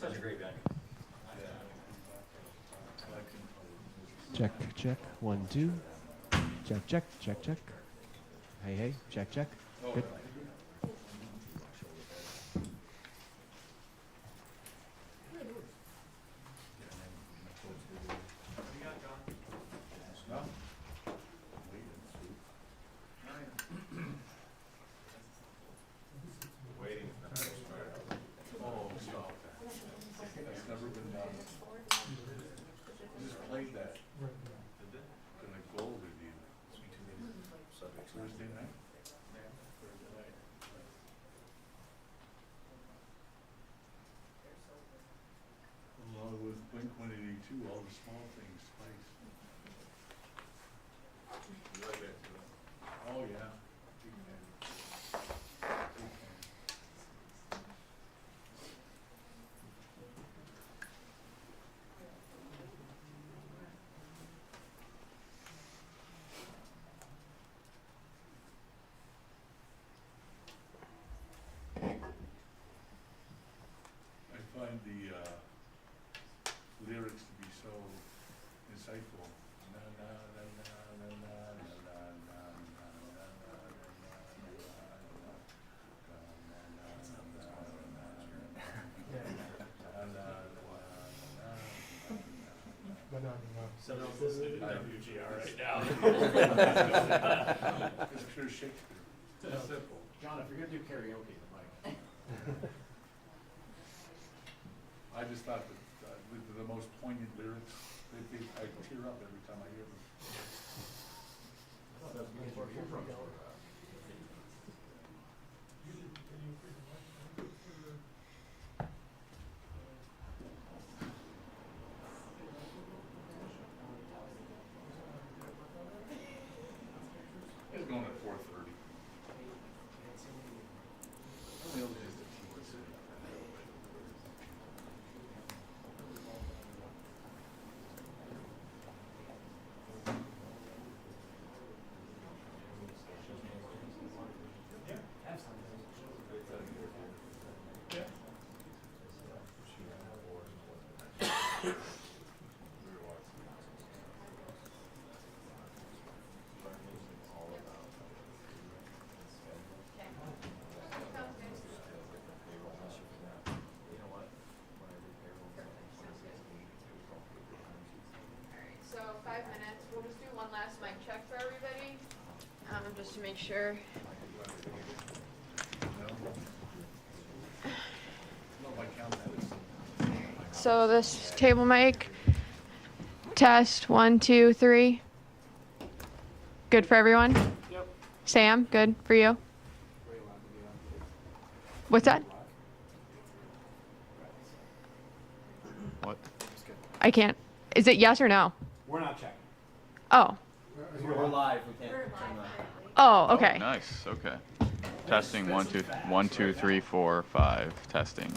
Such a great venue. Check, check. 1, 2. Check, check, check, check. Hey, hey. Check, check. Good. All the small things twice. Oh yeah. Big fan. Big fan. I find the lyrics to be so insightful. Na na na na na na na na So he's listening to WGR right now. It's pure Shakespeare. That's simple. John, if you're gonna do karaoke, the mic. I just thought that the most poignant lyrics, I tear up every time I hear them. It's going at 4:30. Only other days the team was sitting. So 5 minutes. We'll just do one last mic check for everybody, just to make sure. So this table mic, test 1, 2, 3. Good for everyone? Yep. Sam, good for you? What's that? What? I can't. Is it yes or no? We're not checking. Oh. We're live. We can't. Oh, okay. Oh, nice. Okay. Testing. 1, 2, 1, 2, 3, 4, 5. Testing.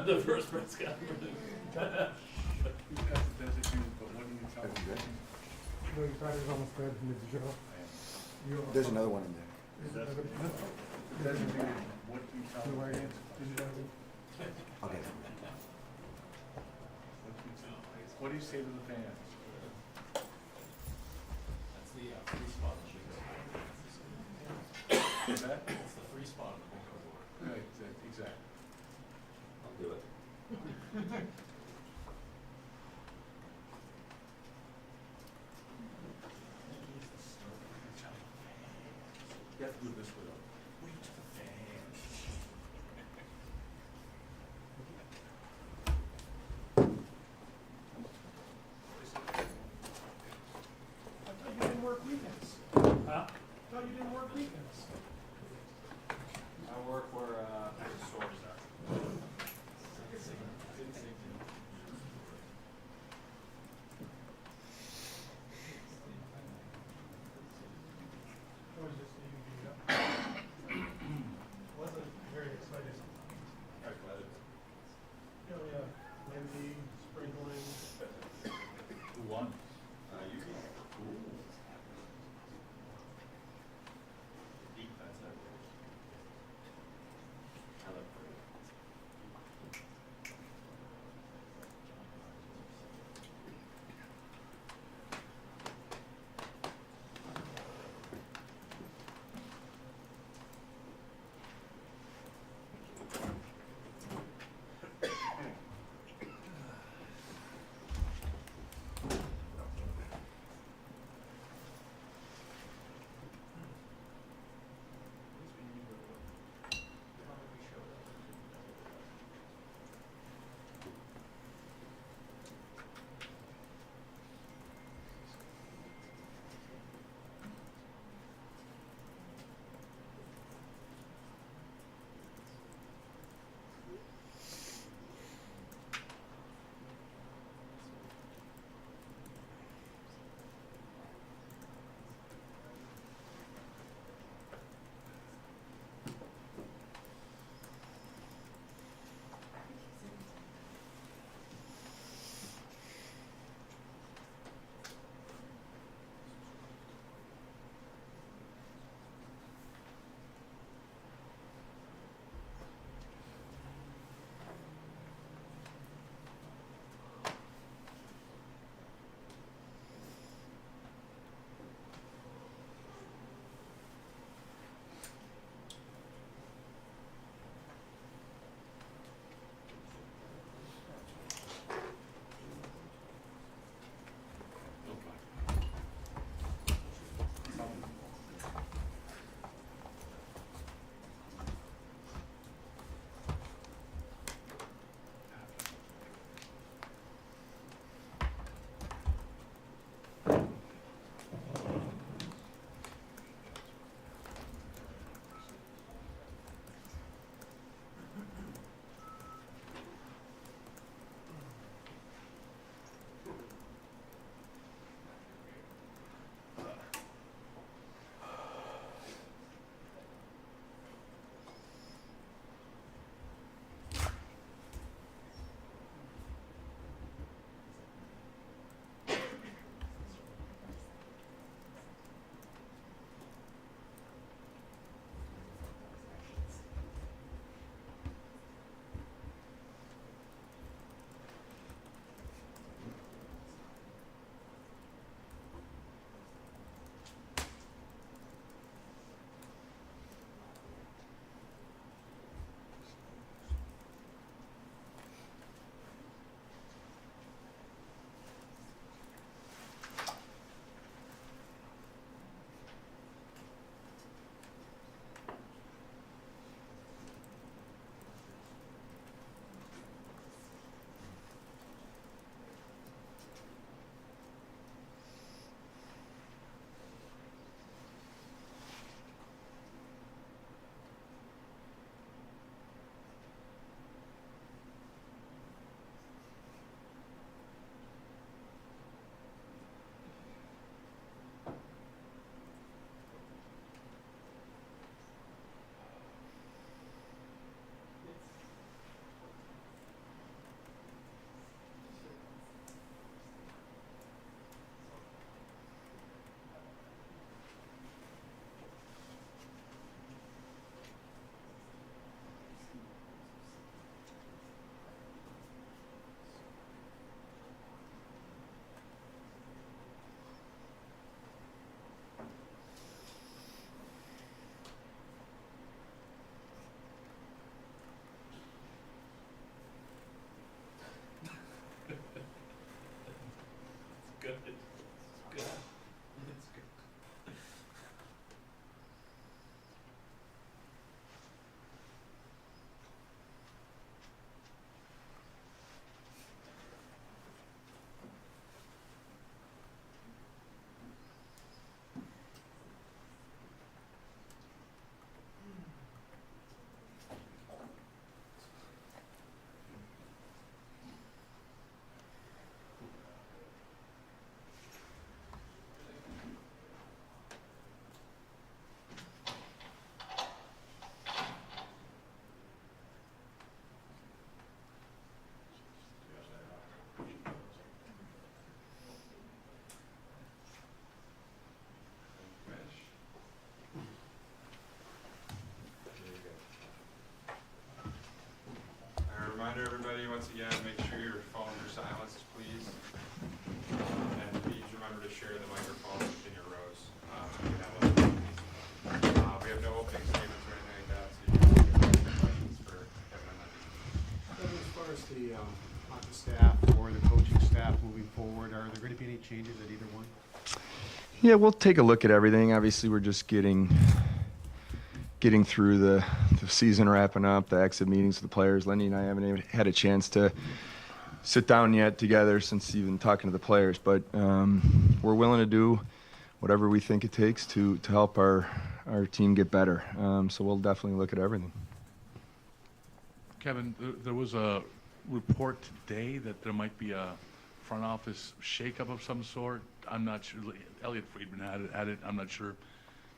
The first press conference. There's another one in there. Designated, what do you tell the fans? Okay. What do you say to the fans? That's the free spot on the What's that? That's the free spot on the bingo board. Right, exactly. I'll do it. You have to do this with a wait to the fans. I thought you didn't work weekends. Huh? I thought you didn't work weekends. I work where, there's a source everybody, once again, make sure your phones are silenced, please. And please remember to share the microphone in your rows. We have no opening statements or anything like that, so you can ask questions for Kevyn and Lindy. As far as the hockey staff or the coaching staff moving forward, are there going to be any changes at either one? Yeah, we'll take a look at everything. Obviously, we're just getting through the season wrapping up, the exit meetings with the players. Lindy and I haven't even had a chance to sit down yet together since even talking to the players, but we're willing to do whatever we think it takes to help our team get better. So we'll definitely look at everything. Kevin, there was a report today that there might be a front office shakeup of some sort. I'm not sure. Elliot Friedman had it. I'm not sure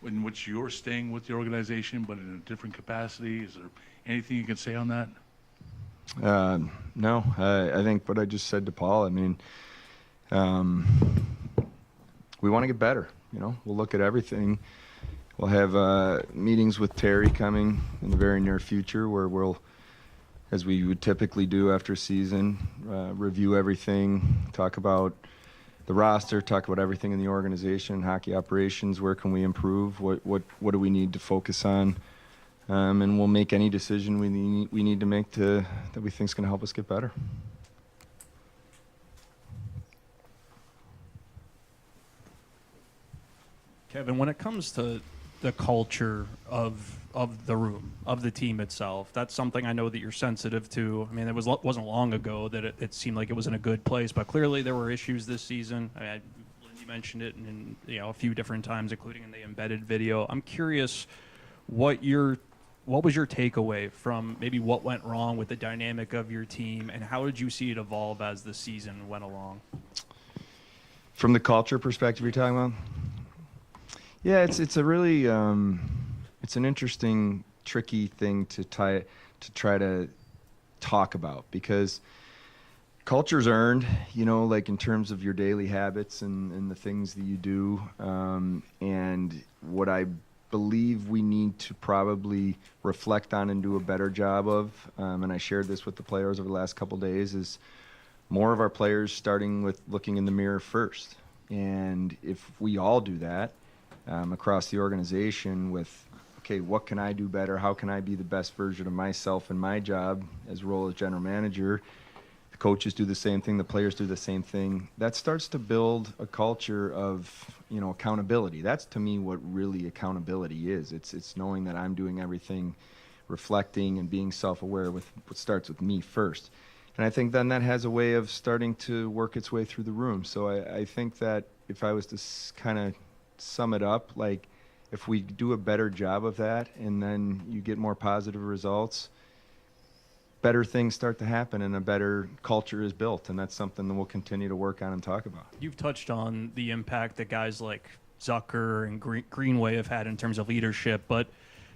in which you're staying with the organization, but in a different capacity. Is there anything you can say on that? No, I think what I just said to Paul, I mean, we want to get better. You know, we'll look at everything. We'll have meetings with Terry coming in the very near future where we'll, as we would typically do after a season, review everything, talk about the roster, talk about everything in the organization, hockey operations, where can we improve, what do we need to focus on, and we'll make any decision we need to make that we think is going to help us get better. Kevin, when it comes to the culture of the room, of the team itself, that's something I know that you're sensitive to. I mean, it wasn't long ago that it seemed like it was in a good place, but clearly there were issues this season. I mean, Lindy mentioned it in a few different times, including in the embedded video. I'm curious what was your takeaway from maybe what went wrong with the dynamic of your team, and how did you see it evolve as the season went along? From the culture perspective you're talking about? Yeah, it's a really it's an interesting, tricky thing to try to talk about, because culture's earned, like in terms of your daily habits and the things that you do, and what I believe we need to probably reflect on and do a better job of, and I shared this with the players over the last couple days, is more of our players starting with looking in the mirror first. And if we all do that, across the organization with, okay, what can I do better? How can I be the best version of myself in my job as role as general manager? The coaches do the same thing. The players do the same thing. That starts to build a culture of, accountability. That's, to me, what really accountability is. It's knowing that I'm doing everything, reflecting and being self-aware with what starts with me first. And I think then that has a way of starting to work its way through the room. So I think that if I was to kind of sum it up, like if we do a better job of that and then you get more positive results, better things start to happen and a better culture is built, and that's something that we'll continue to work on and talk about. You've touched on the impact that guys like Zucker and Greenway have had in terms of leadership, but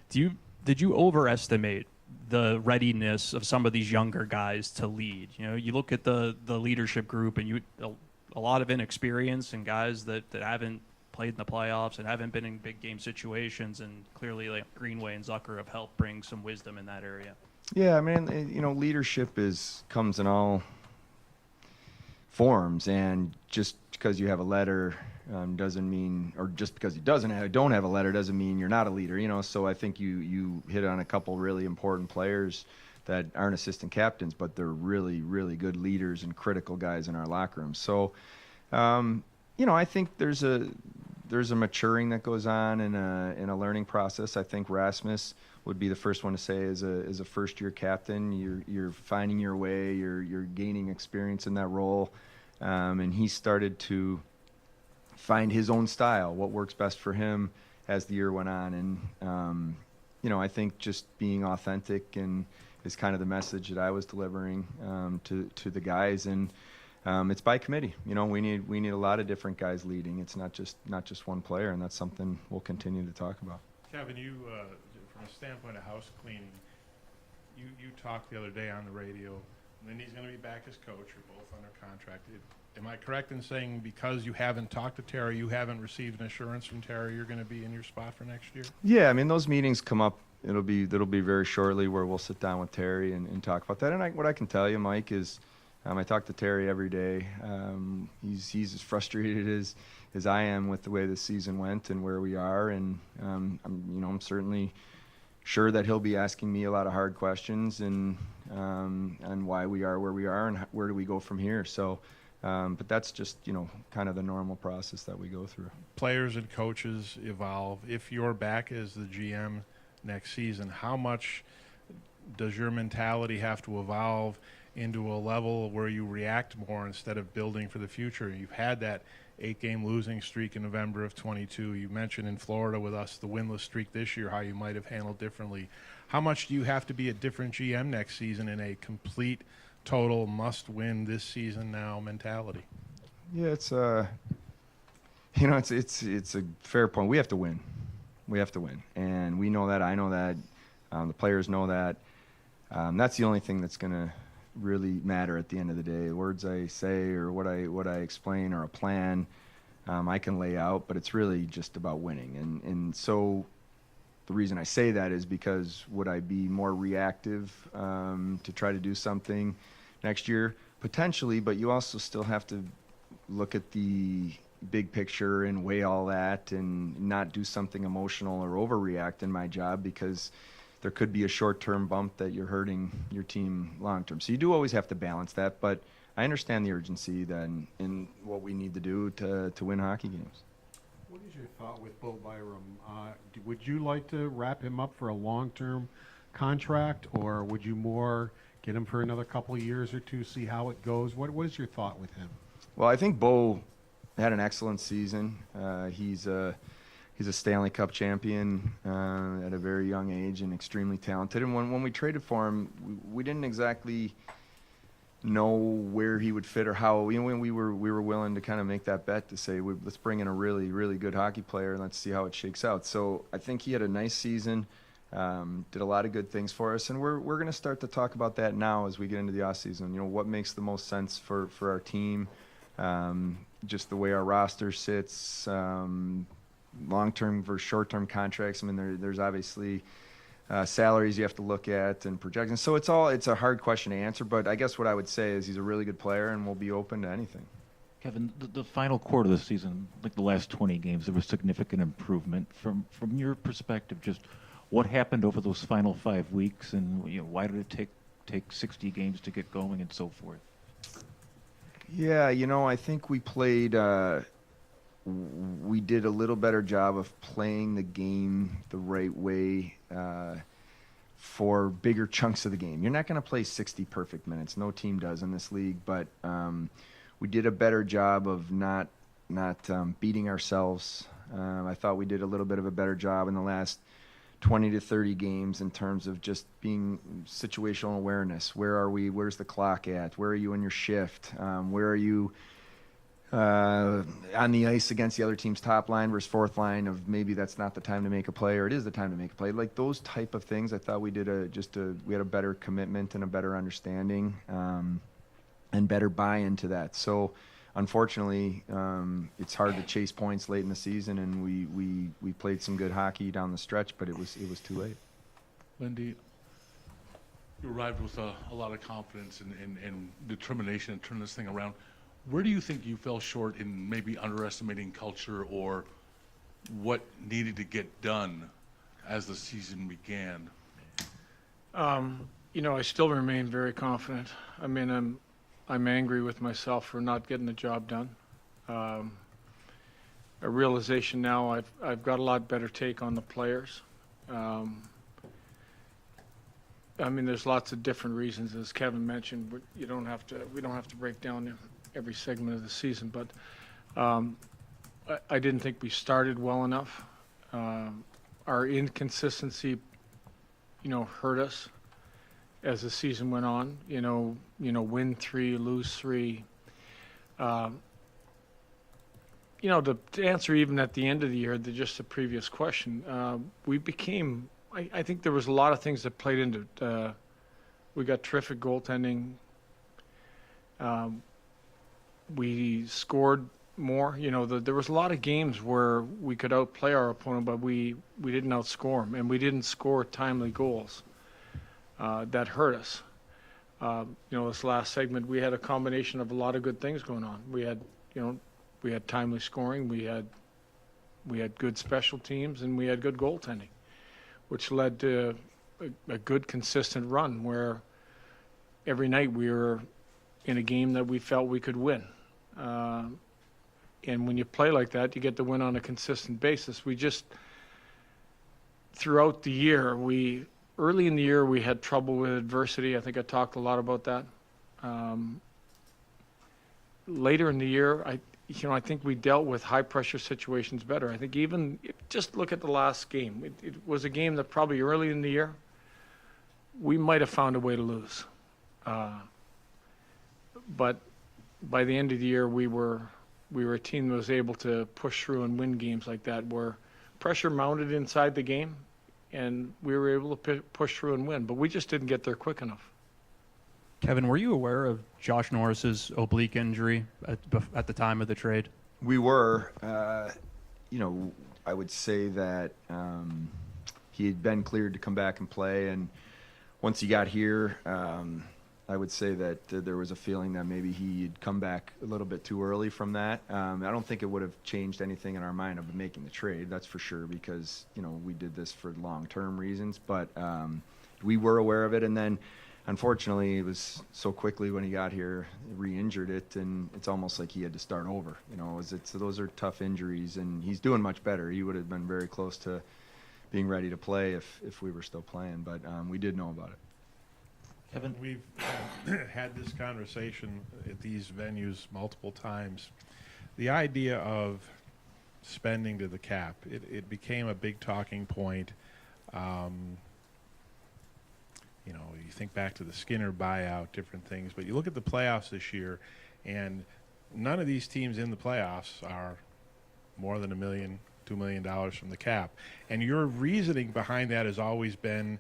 did you overestimate the readiness of some of these younger guys to lead? You look at the leadership group and a lot of inexperience and guys that haven't played in the playoffs and haven't been in big game situations, and clearly like Greenway and Zucker have helped bring some wisdom in that area. Yeah, I mean, leadership comes in all forms, and just because you have a letter doesn't mean, or just because you don't have a letter doesn't mean you're not a leader. So I think you hit on a couple really important players that aren't assistant captains, but they're really, really good leaders and critical guys in our locker room. So, I think there's a maturing that goes on in a learning process. I think Rasmus would be the first one to say, as a first-year captain, you're finding your way, you're gaining experience in that role, and he started to find his own style, what works best for him as the year went on. And I think just being authentic and is kind of the message that I was delivering to the guys. And it's by committee. We need a lot of different guys leading. It's not just one player, and that's something we'll continue to talk about. Kevin, you from a standpoint of house cleaning, you talked the other day on the radio. Lindy's going to be back as coach. You're both under contract. Am I correct in saying because you haven't talked to Terry, you haven't received an assurance from Terry you're going to be in your spot for next year? Yeah, I mean, those meetings come up that'll be very shortly where we'll sit down with Terry and talk about that. And what I can tell you, Mike, is I talk to Terry every day. He's as frustrated as I am with the way the season went and where we are. And I'm certainly sure that he'll be asking me a lot of hard questions and why we are where we are and where do we go from here. So, but that's just kind of the normal process that we go through. Players and coaches evolve. If you're back as the GM next season, how much does your mentality have to evolve into a level where you react more instead of building for the future? You've had that 8-game losing streak in November of 22. You mentioned in Florida with us the winless streak this year, how you might have handled differently. How much do you have to be a different GM next season in a complete, total must-win this season now mentality? Yeah, it's a fair point. We have to win. We have to win, and we know that. I know that. The players know that. That's the only thing that's going to really matter at the end of the day. The words I say or what I explain or a plan I can lay out, but it's really just about winning. And so the reason I say that is because would I be more reactive to try to do something next year? Potentially, but you also still have to look at the big picture and weigh all that and not do something emotional or overreact in my job, because there could be a short-term bump that you're hurting your team long-term. So you do always have to balance that, but I understand the urgency then in what we need to do to win hockey games. What is your thought with Bo Byram? Would you like to wrap him up for a long-term contract, or would you more get him for another couple of years or two, see how it goes? What is your thought with him? Well, I think Bo had an excellent season. He's a Stanley Cup champion at a very young age and extremely talented. And when we traded for him, we didn't exactly know where he would fit or how. When we were willing to kind of make that bet to say, let's bring in a really, really good hockey player and let's see how it shakes out. So I think he had a nice season, did a lot of good things for us, and we're going to start to talk about that now as we get into the off season. What makes the most sense for our team, just the way our roster sits. Long-term versus short-term contracts. I mean, there's obviously salaries you have to look at and projections. So it's a hard question to answer, but I guess what I would say is he's a really good player and we'll be open to anything. Kevin, the final quarter of the season, like the last 20 games, there was significant improvement. From your perspective, just what happened over those final 5 weeks, and why did it take 60 games to get going and so forth? Yeah, I think we played. We did a little better job of playing the game the right way for bigger chunks of the game. You're not going to play 60 perfect minutes. No team does in this league, but we did a better job of not beating ourselves. I thought we did a little bit of a better job in the last 20 to 30 games in terms of just being situational awareness. Where are we? Where's the clock at? Where are you in your shift? Where are you on the ice against the other team's top line versus fourth line of maybe that's not the time to make a play or it is the time to make a play. Like those type of things, I thought we did we had a better commitment and a better understanding and better buy-in to that. So unfortunately, it's hard to chase points late in the season, and we played some good hockey down the stretch, but it was too late. Lindy, you arrived with a lot of confidence and determination to turn this thing around. Where do you think you fell short in maybe underestimating culture, or what needed to get done as the season began? I still remain very confident. I mean, I'm angry with myself for not getting the job done. A realization now I've got a lot better take on the players. I mean, there's lots of different reasons, as Kevin mentioned. But we don't have to break down every segment of the season, but I didn't think we started well enough. Our inconsistency, hurt us as the season went on. Win 3, lose 3. To answer even at the end of the year, just the previous question, we became. I think there was a lot of things that played into it. We got terrific goaltending. We scored more. You know, there was a lot of games where we could outplay our opponent, but we didn't outscore them, and we didn't score timely goals. That hurt us. You know, this last segment, we had a combination of a lot of good things going on. We had, you know, we had timely scoring, we had good special teams, and we had good goaltending, which led to a good consistent run where every night we were in a game that we felt we could win. And when you play like that, you get to win on a consistent basis. We just, throughout the year, early in the year, we had trouble with adversity. I think I talked a lot about that. Later in the year, I think we dealt with high pressure situations better. I think even, just look at the last game. It was a game that probably early in the year, we might have found a way to lose. But by the end of the year, we were a team that was able to push through and win games like that, where pressure mounted inside the game, and we were able to push through and win. But we just didn't get there quick enough. Kevin, were you aware of Josh Norris's oblique injury at the time of the trade? We were. You know, I would say that he had been cleared to come back and play, and once he got here, I would say that there was a feeling that maybe he'd come back a little bit too early from that. I don't think it would have changed anything in our mind of making the trade, that's for sure, because, you know, we did this for long-term reasons. But we were aware of it, and then unfortunately it was so quickly when he got here, re-injured it, and it's almost like he had to start over. You know, those are tough injuries, and he's doing much better. He would have been very close to being ready to play if we were still playing, but we did know about it. Kevin, we've had this conversation at these venues multiple times. The idea of spending to the cap, it became a big talking point. You know, you think back to the Skinner buyout, different things, but you look at the playoffs this year, and none of these teams in the playoffs are more than $1 million, $2 million from the cap. And your reasoning behind that has always been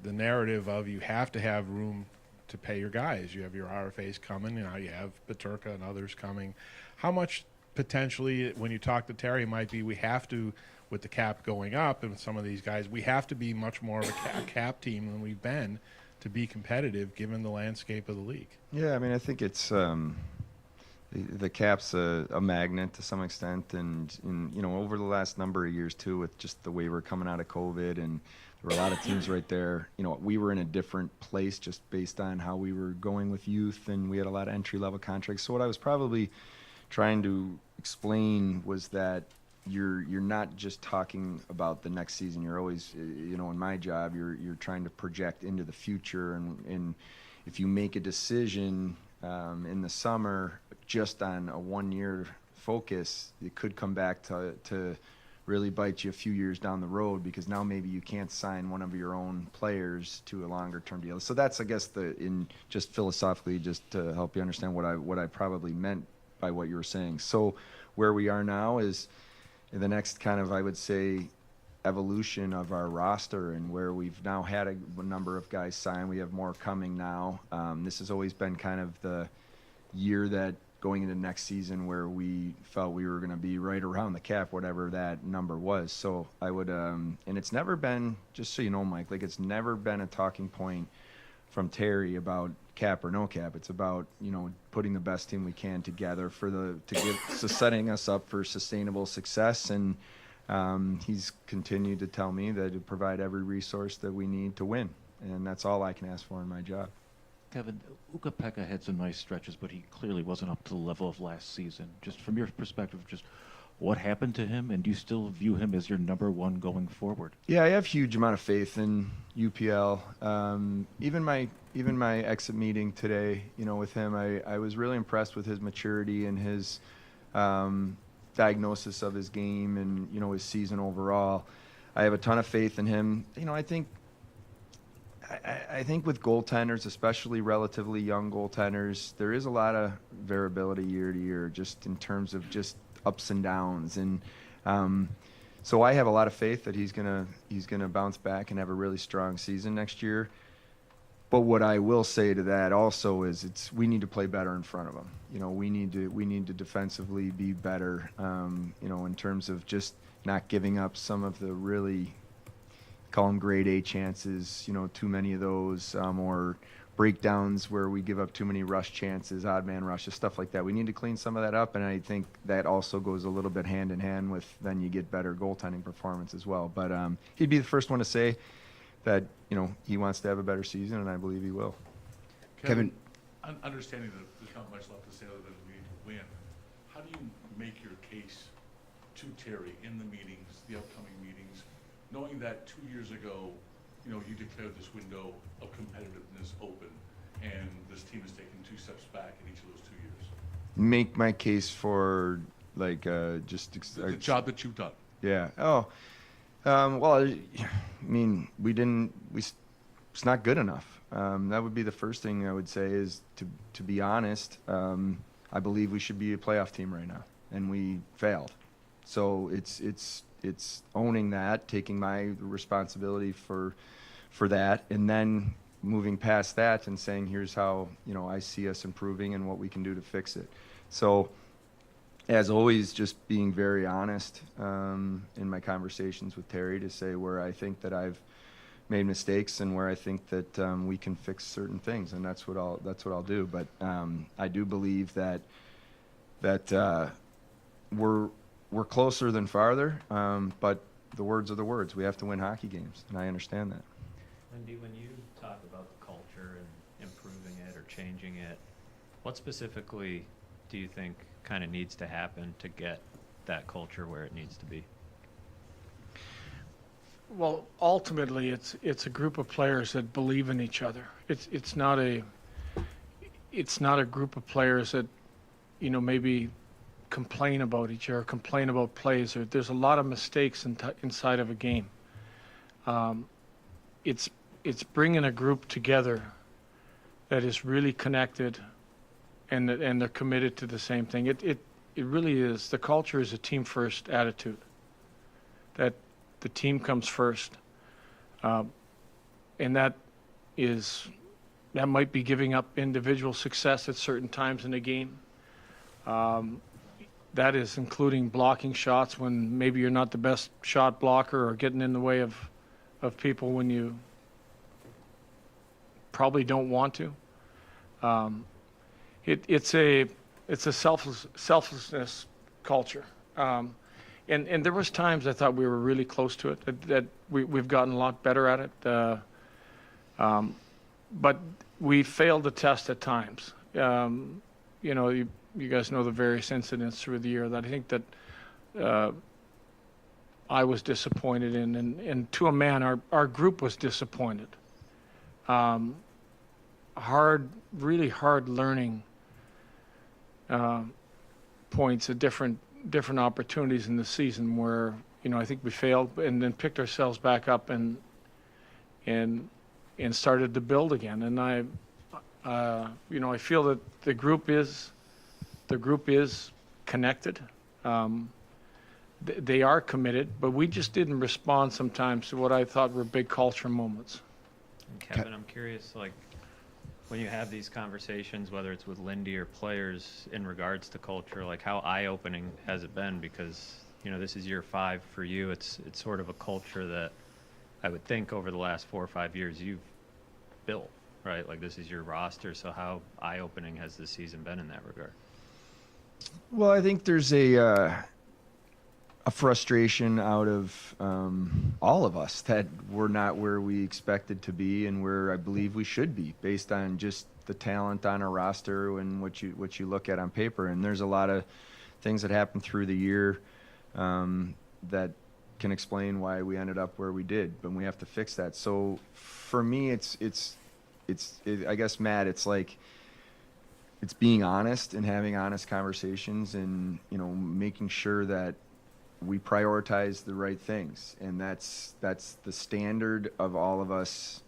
the narrative of you have to have room to pay your guys. You have your RFAs coming, now you have Paterka and others coming. How much potentially, when you talk to Terry, might be we have to, with the cap going up and with some of these guys, we have to be much more of a cap team than we've been to be competitive given the landscape of the league? Yeah, I mean, I think it's the cap's a magnet to some extent, and you know, over the last number of years too, with just the way we're coming out of COVID, and there were a lot of teams right there. You know, we were in a different place just based on how we were going with youth, and we had a lot of entry-level contracts. So what I was probably trying to explain was that you're not just talking about the next season. You're always, you know, in my job, you're trying to project into the future, and if you make a decision in the summer just on a one-year focus, it could come back to really bite you a few years down the road, because now maybe you can't sign one of your own players to a longer-term deal. So that's, I guess, just philosophically, just to help you understand what I probably meant by what you were saying. So where we are now is the next kind of, I would say, evolution of our roster, and where we've now had a number of guys sign. We have more coming now. This has always been kind of the year that going into next season where we felt we were going to be right around the cap, whatever that number was. So I would, and it's never been, just so you know, Mike, like, it's never been a talking point from Terry about cap or no cap. It's about, you know, putting the best team we can together so setting us up for sustainable success. And he's continued to tell me that to provide every resource that we need to win, and that's all I can ask for in my job. Kevin, Ukko-Pekka had some nice stretches, but he clearly wasn't up to the level of last season. Just from your perspective, just what happened to him, and do you still view him as your number one going forward? Yeah, I have huge amount of faith in UPL. Even my exit meeting today, you know, with him, I was really impressed with his maturity and his diagnosis of his game, and, you know, his season overall. I have a ton of faith in him. You know, I think with goaltenders, especially relatively young goaltenders, there is a lot of variability year to year, just in terms of just ups and downs. And so I have a lot of faith that he's gonna bounce back and have a really strong season next year. But what I will say to that also is we need to play better in front of them. You know, we need to defensively be better. You know, in terms of just not giving up some of the really, call them grade A chances. You know, too many of those, or breakdowns where we give up too many rush chances, odd man rushes, stuff like that. We need to clean some of that up, and I think that also goes a little bit hand in hand with then you get better goaltending performance as well. But he'd be the first one to say that, you know, he wants to have a better season, and I believe he will. Kevin. Understanding that there's not much left to say other than we need to win, how do you make your case to Terry in the meetings, the upcoming meetings, knowing that 2 years ago, you know, you declared this window of competitiveness open, and this team has taken 2 steps back in each of those 2 years? Make my case for, like, The job that you've done. Yeah. Oh. Well, I mean, it's not good enough. That would be the first thing I would say is, to be honest, I believe we should be a playoff team right now, and we failed. So it's owning that, taking my responsibility for that, and then moving past that and saying, here's how, you know, I see us improving and what we can do to fix it. So, as always, just being very honest in my conversations with Terry to say where I think that I've made mistakes and where I think that we can fix certain things, and that's what I'll do. But I do believe that we're closer than farther. But the words are the words. We have to win hockey games, and I understand that. Lindy, when you talk about the culture and improving it or changing it, what specifically do you think kind of needs to happen to get that culture where it needs to be? Well, ultimately, it's a group of players that believe in each other. It's not a group of players that, you know, maybe complain about each other, complain about plays. Or there's a lot of mistakes inside of a game. It's bringing a group together that is really connected, and they're committed to the same thing. It really is. The culture is a team first attitude. That the team comes first, and that might be giving up individual success at certain times in a game. That is including blocking shots when maybe you're not the best shot blocker, or getting in the way of people when you probably don't want to. It's a selflessness culture. And there was times I thought we were really close to it, that we've gotten a lot better at it. But we failed the test at times. You know, you guys know the various incidents through the year that I think that I was disappointed in. And to a man, our group was disappointed. Really hard learning points at different opportunities in the season where, you know, I think we failed and then picked ourselves back up and started to build again. And you know, I feel that the group is connected. They are committed, but we just didn't respond sometimes to what I thought were big culture moments. And Kevin, I'm curious, like, when you have these conversations, whether it's with Lindy or players in regards to culture, like, how eye-opening has it been? Because, you know, this is year 5 for you. It's sort of a culture that I would think over the last 4 or 5 years you've built, right? Like, this is your roster. So how eye-opening has this season been in that regard? Well, I think there's a frustration out of all of us that we're not where we expected to be and where I believe we should be based on just the talent on our roster and what you look at on paper. And there's a lot of things that happened through the year that can explain why we ended up where we did, but we have to fix that. So for me, it's I guess, Matt, it's like, it's being honest and having honest conversations and, you know, making sure that we prioritize the right things. And that's the standard of all of us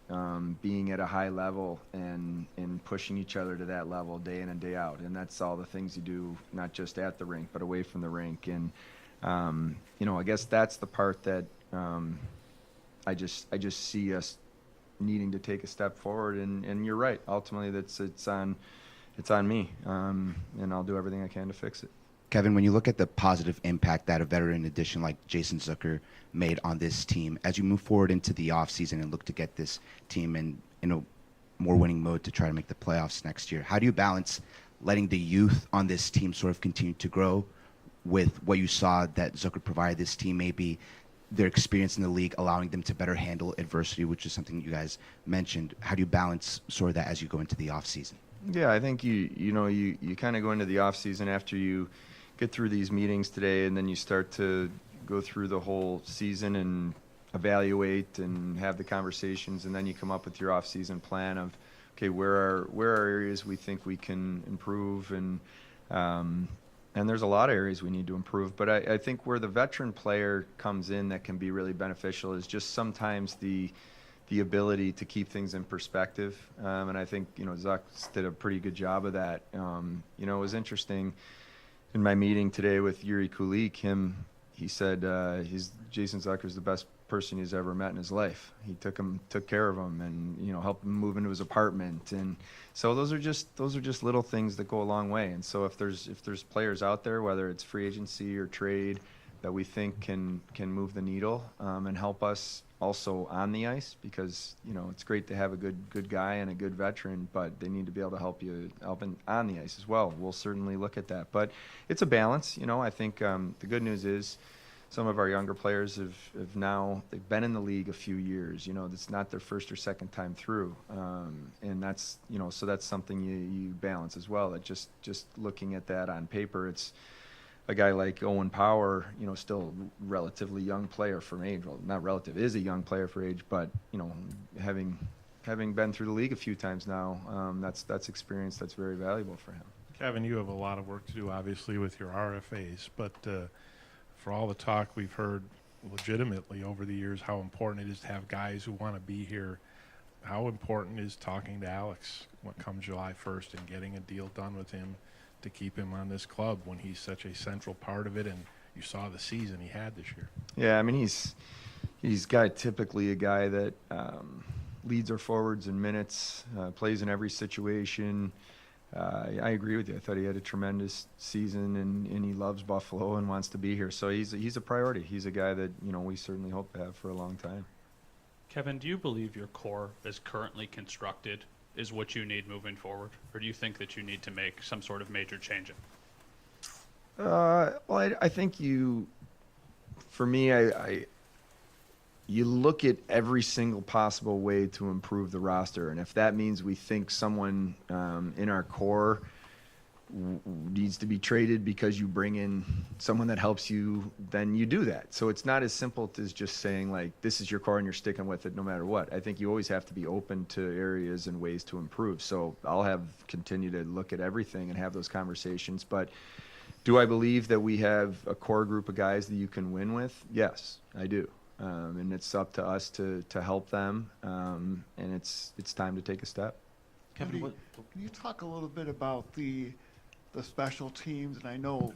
being at a high level and pushing each other to that level day in and day out. And that's all the things you do, not just at the rink, but away from the rink. And, you know, I guess that's the part that I just see us needing to take a step forward. And you're right. Ultimately, it's on me, and I'll do everything I can to fix it. Kevin, when you look at the positive impact that a veteran addition like Jason Zucker made on this team, as you move forward into the offseason and look to get this team in a more winning mode to try to make the playoffs next year, how do you balance letting the youth on this team sort of continue to grow with what you saw that Zucker provided this team, maybe their experience in the league allowing them to better handle adversity, which is something you guys mentioned? How do you balance sort of that as you go into the offseason? Yeah, I think you kind of go into the offseason after you get through these meetings today, and then you start to go through the whole season and evaluate and have the conversations, and then you come up with your off-season plan of, okay, where are areas we think we can improve, and there's a lot of areas we need to improve. But I think where the veteran player comes in that can be really beneficial is just sometimes the ability to keep things in perspective, and I think Zuck did a pretty good job of that. It was interesting. In my meeting today with Yuri Kulik, he said Jason Zucker's the best person he's ever met in his life. He took care of him, and helped him move into his apartment. And so those are just little things that go a long way. And so if there's players out there, whether it's free agency or trade, that we think can move the needle and help us also on the ice, because it's great to have a good guy and a good veteran, but they need to be able to help on the ice as well. We'll certainly look at that, but it's a balance. I think the good news is some of our younger players have now, they've been in the league a few years. It's not their first or second time through, and that's so that's something you balance as well. That just looking at that on paper, it's a guy like Owen Power, still relatively young player for age. Well, not relative, is a young player for age, but having been through the league a few times now, that's experience that's very valuable for him. Kevin, you have a lot of work to do, obviously, with your RFAs, but for all the talk we've heard legitimately over the years, how important it is to have guys who want to be here. How important is talking to Alex what comes July 1st and getting a deal done with him to keep him on this club when he's such a central part of it, and you saw the season he had this year? Yeah, I mean, he's typically a guy that leads our forwards in minutes, plays in every situation. I agree with you. I thought he had a tremendous season, and he loves Buffalo and wants to be here. So he's a priority. He's a guy that we certainly hope to have for a long time. Kevin, do you believe your core is currently constructed is what you need moving forward, or do you think that you need to make some sort of major change? Well, I think for me, you look at every single possible way to improve the roster, and if that means we think someone in our core needs to be traded because you bring in someone that helps you, then you do that. So it's not as simple as just saying, like, this is your core and you're sticking with it no matter what. I think you always have to be open to areas and ways to improve. So I'll continue to look at everything and have those conversations. But do I believe that we have a core group of guys that you can win with? Yes, I do. And it's up to us to help them, and it's time to take a step. Kevin, can you talk a little bit about the special teams? And I know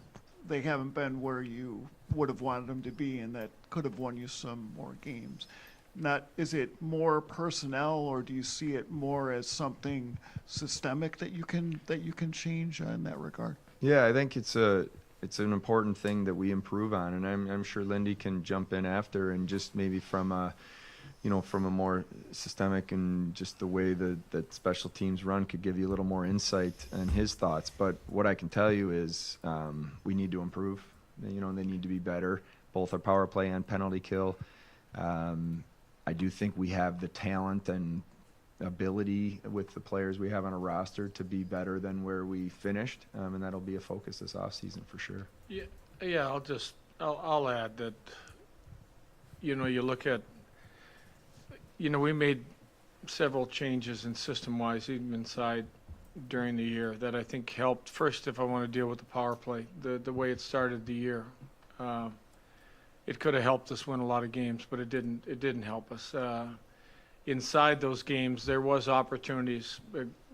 they haven't been where you would have wanted them to be, and that could have won you some more games. Is it more personnel, or do you see it more as something systemic that you can change in that regard? Yeah, I think it's an important thing that we improve on, and I'm sure Lindy can jump in after, and just maybe from a more systemic and just the way that special teams run could give you a little more insight and his thoughts. But what I can tell you is we need to improve. They need to be better, both our power play and penalty kill. I do think we have the talent and ability with the players we have on a roster to be better than where we finished, and that'll be a focus this offseason for sure. Yeah. I'll add that. You look at. We made several changes in system-wise, even inside during the year, that I think helped. First, if I want to deal with the power play, the way it started the year, it could have helped us win a lot of games, but it didn't. It didn't help us. Inside those games, there was opportunities,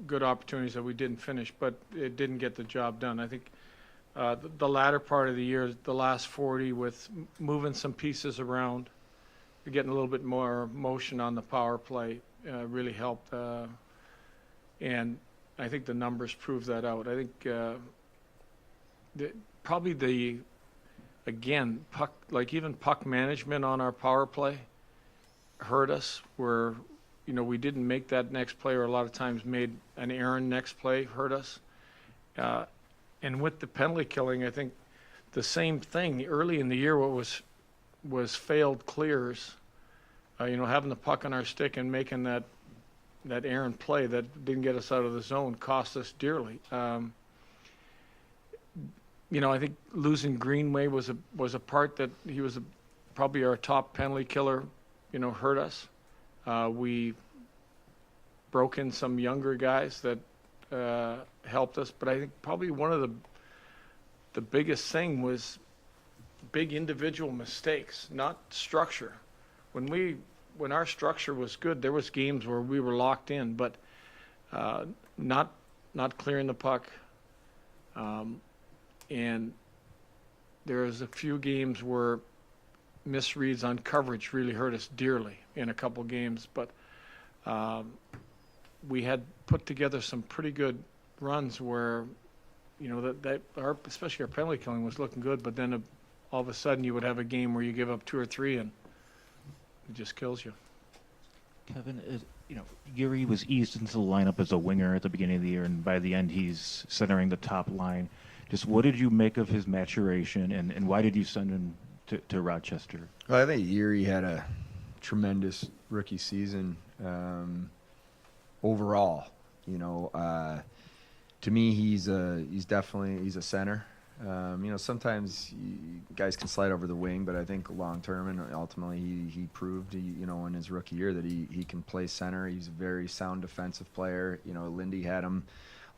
good opportunities that we didn't finish, but it didn't get the job done. I think the latter part of the year, the last 40, with moving some pieces around, getting a little bit more motion on the power play, really helped. And I think the numbers prove that out. I think probably again, puck, like even puck management on our power play hurt us, where, we didn't make that next play, or a lot of times made an errant next play hurt us. And with the penalty killing, I think the same thing early in the year. What was failed clears, having the puck on our stick and making that errant play that didn't get us out of the zone cost us dearly. I think losing Greenway was a part that he was probably our top penalty killer. Hurt us. We broke in some younger guys that helped us, but I think probably one of the biggest thing was big individual mistakes, not structure. When our structure was good, there was games where we were locked in, but not clearing the puck. And there was a few games where misreads on coverage really hurt us dearly in a couple games, but we had put together some pretty good runs where, especially our penalty killing was looking good, but then all of a sudden you would have a game where you give up 2 or 3 and it just kills you. Kevin, Yuri was eased into the lineup as a winger at the beginning of the year, and by the end he's centering the top line. Just what did you make of his maturation, and why did you send him to Rochester? Well, I think Yuri had a tremendous rookie season overall. To me, he's definitely a center. Sometimes guys can slide over the wing, but I think long term and ultimately he proved, in his rookie year that he can play center. He's a very sound defensive player. Lindy had him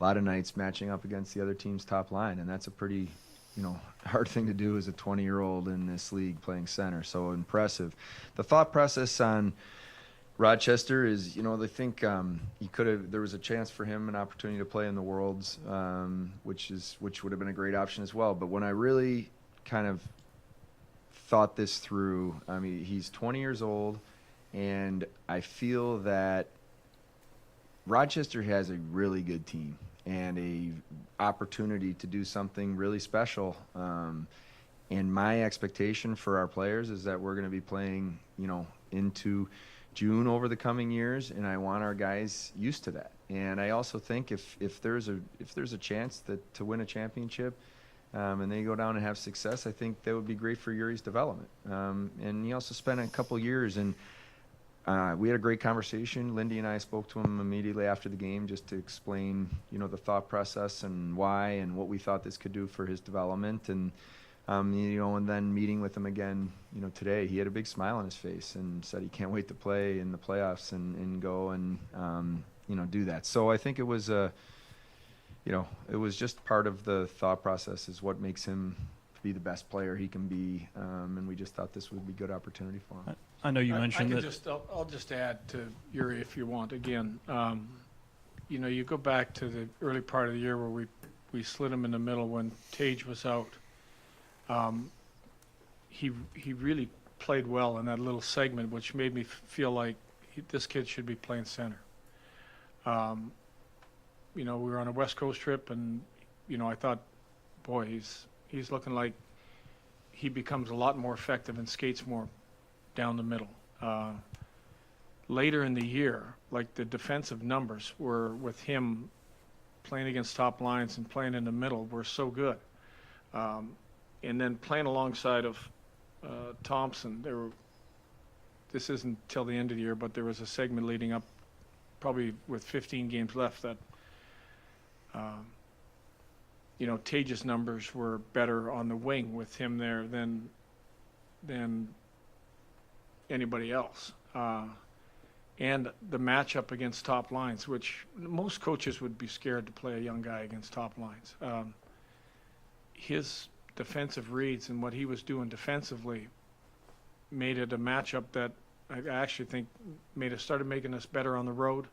a lot of nights matching up against the other team's top line, and that's a pretty, hard thing to do as a 20-year-old in this league playing center. So impressive. The thought process on Rochester is, they think there was a chance for him, an opportunity to play in the Worlds, which would have been a great option as well. But when I really kind of thought this through, he's 20 years old, and I feel that Rochester has a really good team and a opportunity to do something really special. And my expectation for our players is that we're going to be playing, into June over the coming years, and I want our guys used to that. And I also think if there's a chance to win a championship, and they go down and have success, I think that would be great for Yuri's development. And he also spent a couple years, and we had a great conversation. Lindy and I spoke to him immediately after the game just to explain, the thought process and why and what we thought this could do for his development. And and then meeting with him again, today, he had a big smile on his face and said he can't wait to play in the playoffs and go and, do that. So I think it was it was just part of the thought process is what makes him be the best player he can be. And we just thought this would be a good opportunity for him. I know you mentioned that. I'll just add to Yuri if you want. Again, you go back to the early part of the year where we slid him in the middle when Tage was out. He really played well in that little segment, which made me feel like this kid should be playing center. We were on a West Coast trip, and I thought, boy, he's looking like he becomes a lot more effective and skates more down the middle. Later in the year, like the defensive numbers were with him playing against top lines and playing in the middle were so good. And then playing alongside of Thompson, this isn't till the end of the year, but there was a segment leading up, probably with 15 games left, that Tage's numbers were better on the wing with him there than anybody else. And the matchup against top lines, which most coaches would be scared to play a young guy against top lines. His defensive reads and what he was doing defensively made it a matchup that I actually think started making us better on the road.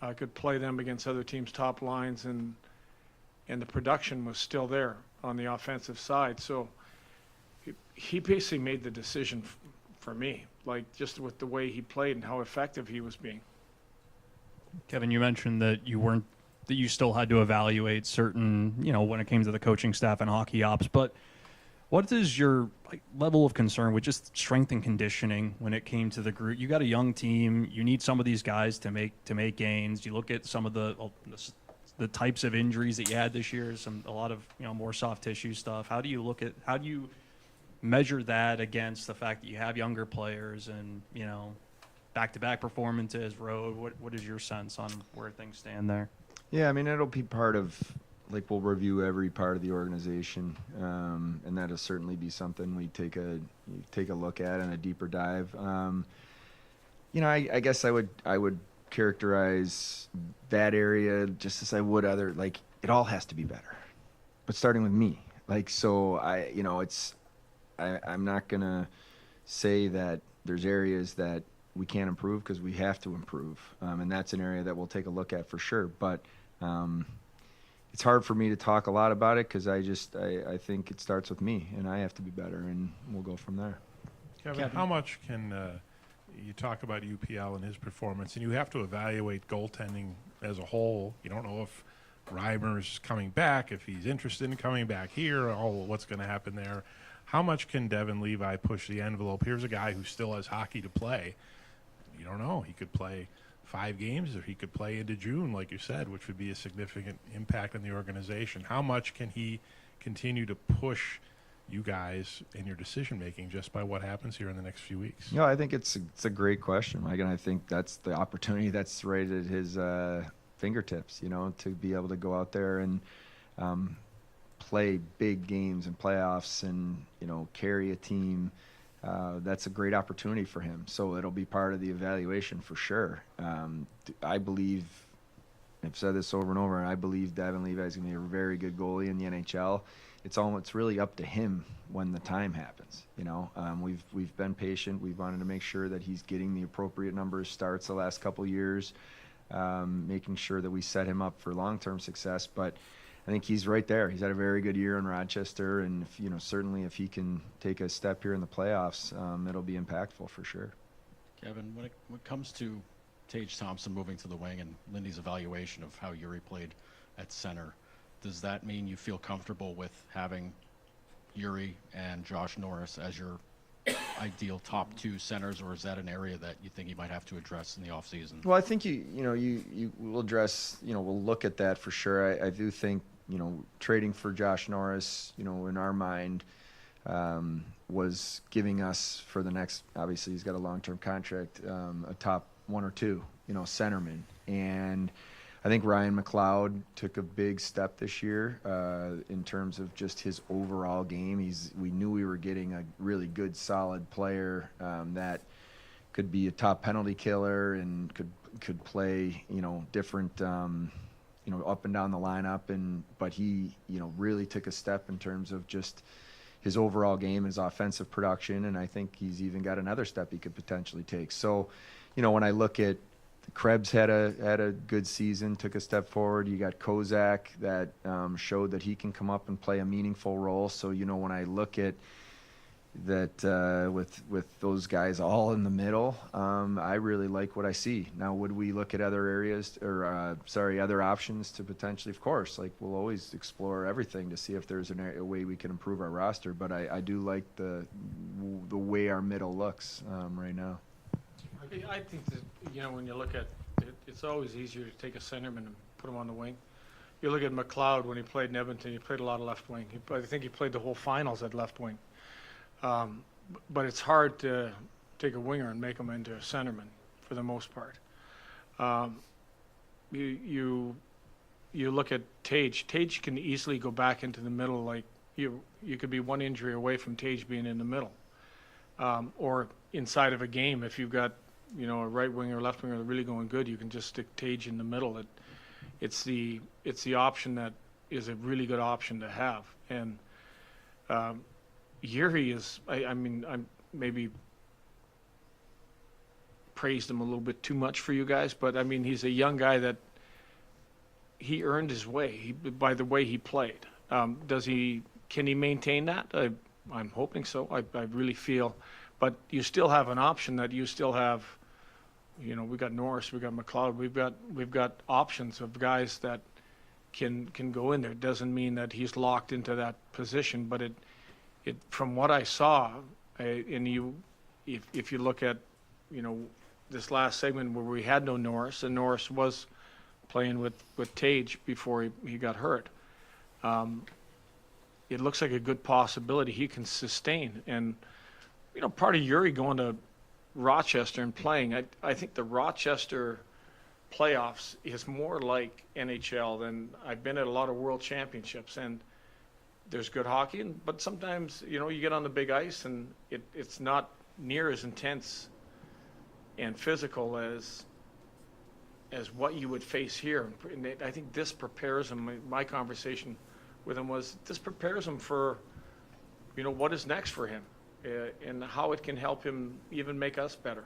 I could play them against other teams' top lines, and the production was still there on the offensive side. So he basically made the decision for me, like just with the way he played and how effective he was being. Kevin, you mentioned that you still had to evaluate certain, when it came to the coaching staff and hockey ops, but what is your level of concern with just strength and conditioning when it came to the group? You got a young team. You need some of these guys to make gains. You look at some of the types of injuries that you had this year. A lot of more soft tissue stuff. How do you measure that against the fact that you have younger players and back-to-back performances, road? What is your sense on where things stand there? Yeah, I mean, it'll be part of, we'll review every part of the organization, and that'll certainly be something we take a look at and a deeper dive. I guess I would characterize that area just as I would other, it all has to be better, but starting with me. I'm not gonna say that there's areas that we can't improve, because we have to improve, and that's an area that we'll take a look at for sure. But it's hard for me to talk a lot about it, because I think it starts with me, and I have to be better, and we'll go from there. Kevin, how much can you talk about UPL and his performance, and you have to evaluate goaltending as a whole? You don't know if Reimer's coming back, if he's interested in coming back here, what's going to happen there. How much can Devin Levi push the envelope? Here's a guy who still has hockey to play. You don't know. He could play 5 games, or he could play into June, like you said, which would be a significant impact on the organization. How much can he continue to push you guys in your decision-making just by what happens here in the next few weeks? I think it's a great question, Mike, and I think that's the opportunity that's right at his fingertips, to be able to go out there and play big games and playoffs and, carry a team. That's a great opportunity for him. So it'll be part of the evaluation for sure. I believe, I've said this over and over, and I believe Devin Levi is going to be a very good goalie in the NHL. It's really up to him when the time happens. We've been patient. We've wanted to make sure that he's getting the appropriate number of starts the last couple of years, making sure that we set him up for long-term success. But I think he's right there. He's had a very good year in Rochester, and certainly if he can take a step here in the playoffs, it'll be impactful for sure. Kevin, when it comes to Tage Thompson moving to the wing and Lindy's evaluation of how Yuri played at center, does that mean you feel comfortable with having Yuri and Josh Norris as your ideal top 2 centers, or is that an area that you think you might have to address in the offseason? Well, I think you will address, we'll look at that for sure. I do think, trading for Josh Norris, in our mind, was giving us for the next, obviously he's got a long-term contract, a top 1 or 2, centerman. And I think Ryan McLeod took a big step this year in terms of just his overall game. We knew we were getting a really good, solid player that could be a top penalty killer and could play, different, up and down the lineup. But he, really took a step in terms of just his overall game, his offensive production, and I think he's even got another step he could potentially take. So, when I look at Krebs had a good season, took a step forward. You got Kozak that showed that he can come up and play a meaningful role. So, when I look at that with those guys all in the middle, I really like what I see. Now, would we look at other areas or other options to potentially? Of course, we'll always explore everything to see if there's a way we can improve our roster. But I do like the way our middle looks right now. I think that, when you look at it, it's always easier to take a centerman and put him on the wing. You look at McLeod when he played in Edmonton, he played a lot of left wing. I think he played the whole finals at left wing. But it's hard to take a winger and make him into a centerman for the most part. You look at Tage. Tage can easily go back into the middle. You could be one injury away from Tage being in the middle. Or inside of a game, if you've got a right winger or left winger that are really going good, you can just stick Tage in the middle. It's the option that is a really good option to have. And Yuri is, I maybe praised him a little bit too much for you guys, but he's a young guy that he earned his way by the way he played. Can he maintain that? I'm hoping so. I really feel, but you still have an option that you still have You know, we got Norris, we got McLeod, we've got options of guys that can go in there. Doesn't mean that he's locked into that position, but it from what I saw, and if you look at, you know, this last segment where we had no Norris, and Norris was playing with Tage before he got hurt. It looks like a good possibility he can sustain. And, you know, part of Yuri going to Rochester and playing, I think the Rochester playoffs is more like NHL than I've been at a lot of world championships. And there's good hockey, but sometimes, you know, you get on the big ice and it's not near as intense and physical as what you would face here. And I think this prepares him. My conversation with him was, this prepares him for, you know, what is next for him and how it can help him even make us better.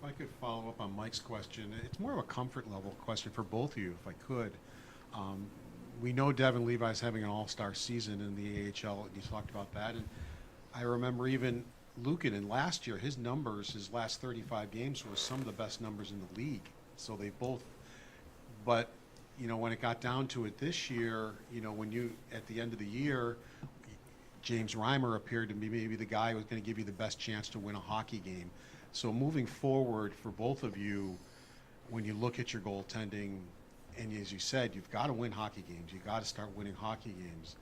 If I could follow up on Mike's question, it's more of a comfort level question for both of you, if I could. We know Devin Levi's having an all-star season in the AHL, and you talked about that. And I remember even Luukkonen last year, his numbers, his last 35 games were some of the best numbers in the league. So they both, but, you know, when it got down to it this year, you know, when you, at the end of the year, James Reimer appeared to be maybe the guy who was going to give you the best chance to win a hockey game. So moving forward for both of you, when you look at your goaltending, and as you said, you've got to win hockey games. You've got to start winning hockey games.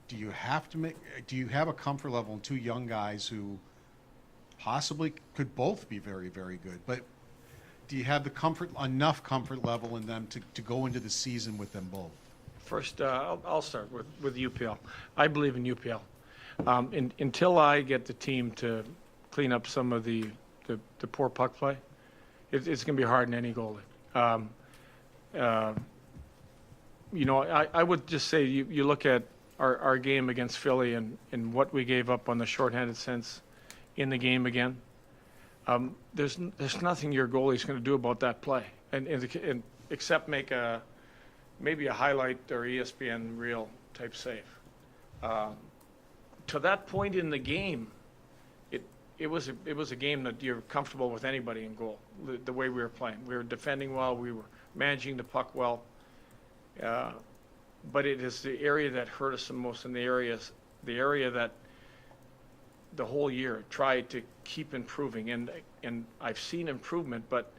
Do you have a comfort level in two young guys who possibly could both be very, very good, but do you have enough comfort level in them to go into the season with them both? First, I'll start with UPL. I believe in UPL. Until I get the team to clean up some of the poor puck play, it's going to be hard in any goalie. You know, I would just say you look at our game against Philly and what we gave up on the shorthanded sense in the game again. There's nothing your goalie's going to do about that play, and except make maybe a highlight or ESPN reel type save. To that point in the game, it was a game that you're comfortable with anybody in goal. The way we were playing, we were defending well, we were managing the puck well. But it is the area that hurt us the most, and the area that the whole year tried to keep improving, and I've seen improvement, but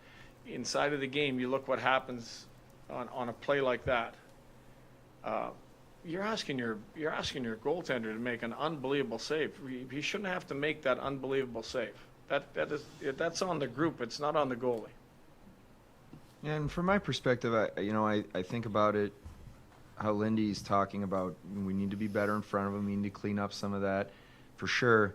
inside of the game, you look what happens on a play like that. You're asking your goaltender to make an unbelievable save. He shouldn't have to make that unbelievable save. That's on the group. It's not on the goalie. And from my perspective, I think about it, how Lindy's talking about we need to be better in front of him. We need to clean up some of that, for sure.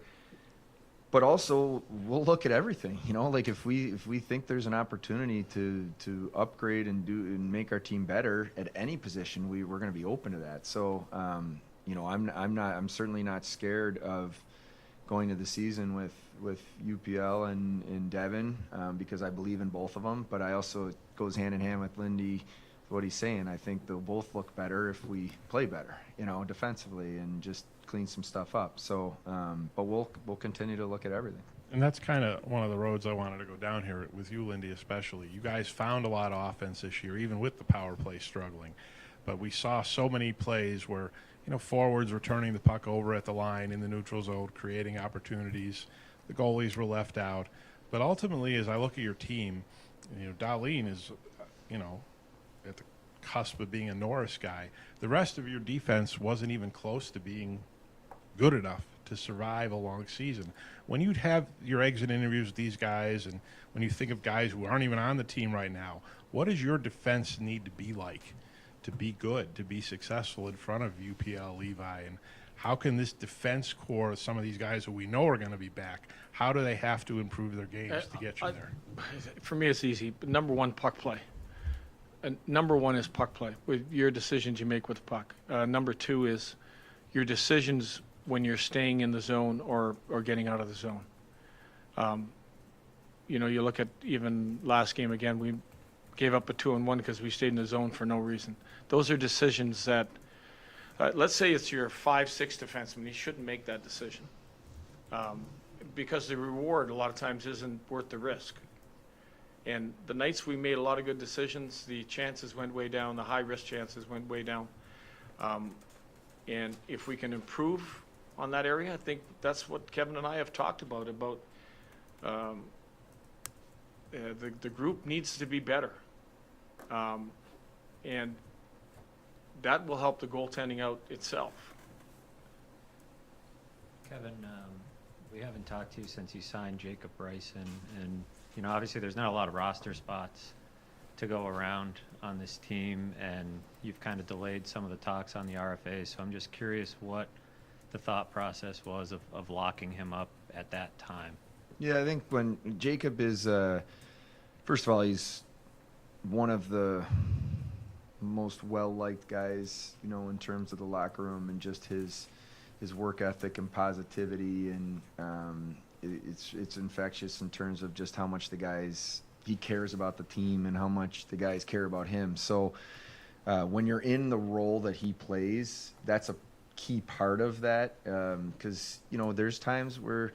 But also, we'll look at everything. You know, like if we think there's an opportunity to upgrade and make our team better at any position, we're going to be open to that. So, you know, I'm certainly not scared of going to the season with UPL and Devin because I believe in both of them. But I also, it goes hand in hand with Lindy, what he's saying. I think they'll both look better if we play better, you know, defensively and just clean some stuff up. So, but we'll continue to look at everything. And that's kind of one of the roads I wanted to go down here with you, Lindy, especially. You guys found a lot of offense this year, even with the power play struggling. But we saw so many plays where, you know, forwards were turning the puck over at the line in the neutral zone, creating opportunities. The goalies were left out. But ultimately, as I look at your team, you know, Dahlin is, you know, at the cusp of being a Norris guy. The rest of your defense wasn't even close to being good enough to survive a long season. When you'd have your exit interviews with these guys, and when you think of guys who aren't even on the team right now, what does your defense need to be like to be good, to be successful in front of UPL, Levi? And how can this defense core, some of these guys who we know are going to be back, how do they have to improve their games to get you there? For me, it's easy. Number one, puck play. Number one is puck play, with your decisions you make with the puck. Number two is your decisions when you're staying in the zone or getting out of the zone. You know, you look at even last game again, we gave up a 2-on-1 because we stayed in the zone for no reason. Those are decisions that, let's say it's your 5-6 defenseman, he shouldn't make that decision because the reward a lot of times isn't worth the risk. And the nights we made a lot of good decisions, the chances went way down, the high-risk chances went way down. And if we can improve on that area, I think that's what Kevin and I have talked about the group needs to be better. And that will help the goaltending out itself. Kevin, we haven't talked to you since you signed Jacob Bryson, and you know, obviously there's not a lot of roster spots to go around on this team, and you've kind of delayed some of the talks on the RFA, so I'm just curious what the thought process was of locking him up at that time. Yeah, I think when Jacob is, first of all, he's one of the most well-liked guys, you know, in terms of the locker room and just his work ethic and positivity, and it's infectious in terms of just how much he cares about the team and how much the guys care about him. So when you're in the role that he plays, that's a key part of that, because you know, there's times where,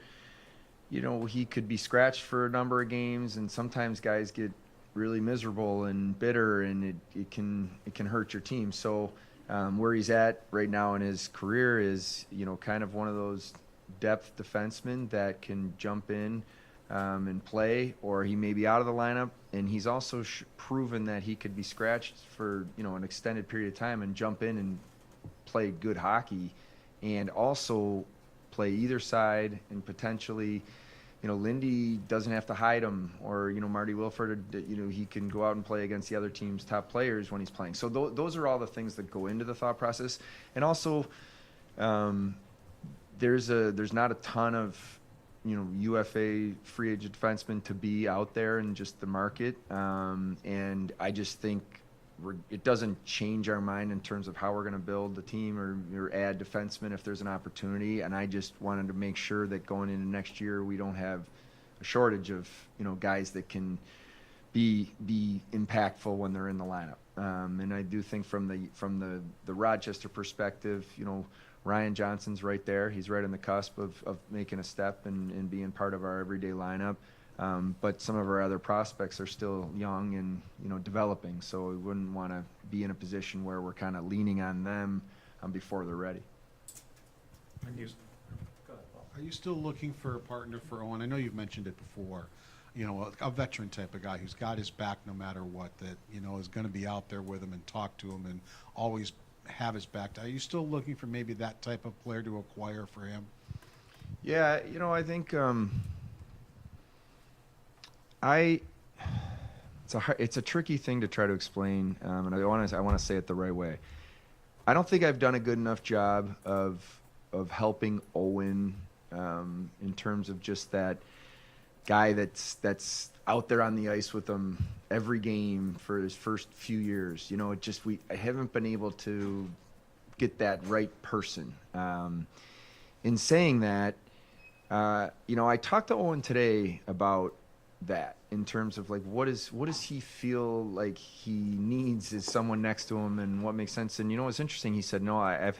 you know, he could be scratched for a number of games, and sometimes guys get really miserable and bitter, and it can hurt your team. So where he's at right now in his career is, you know, kind of one of those depth defensemen that can jump in and play, or he may be out of the lineup, and he's also proven that he could be scratched for, you know, an extended period of time and jump in and play good hockey, and also play either side, and potentially, you know, Lindy doesn't have to hide him, or, you know, Marty Wilford, you know, he can go out and play against the other team's top players when he's playing. So those are all the things that go into the thought process. And also, there's not a ton of, you know, UFA free agent defensemen to be out there in just the market. And I just think it doesn't change our mind in terms of how we're going to build the team or add defensemen if there's an opportunity. And I just wanted to make sure that going into next year, we don't have a shortage of, you know, guys that can be impactful when they're in the lineup. And I do think from the Rochester perspective, you know, Ryan Johnson's right there. He's right on the cusp of making a step and being part of our everyday lineup. But some of our other prospects are still young and, you know, developing. So we wouldn't want to be in a position where we're kind of leaning on them before they're ready. Are you still looking for a partner for Owen? I know you've mentioned it before. You know, a veteran type of guy who's got his back no matter what, that, you know, is going to be out there with him and talk to him and always have his back. Are you still looking for maybe that type of player to acquire for him? Yeah, you know, I think it's a tricky thing to try to explain, and I want to say it the right way. I don't think I've done a good enough job of helping Owen in terms of just that guy that's out there on the ice with him every game for his first few years. You know, I haven't been able to get that right person. In saying that, you know, I talked to Owen today about that in terms of like what does he feel like he needs is someone next to him, and what makes sense. And you know, it's interesting. He said, "No, I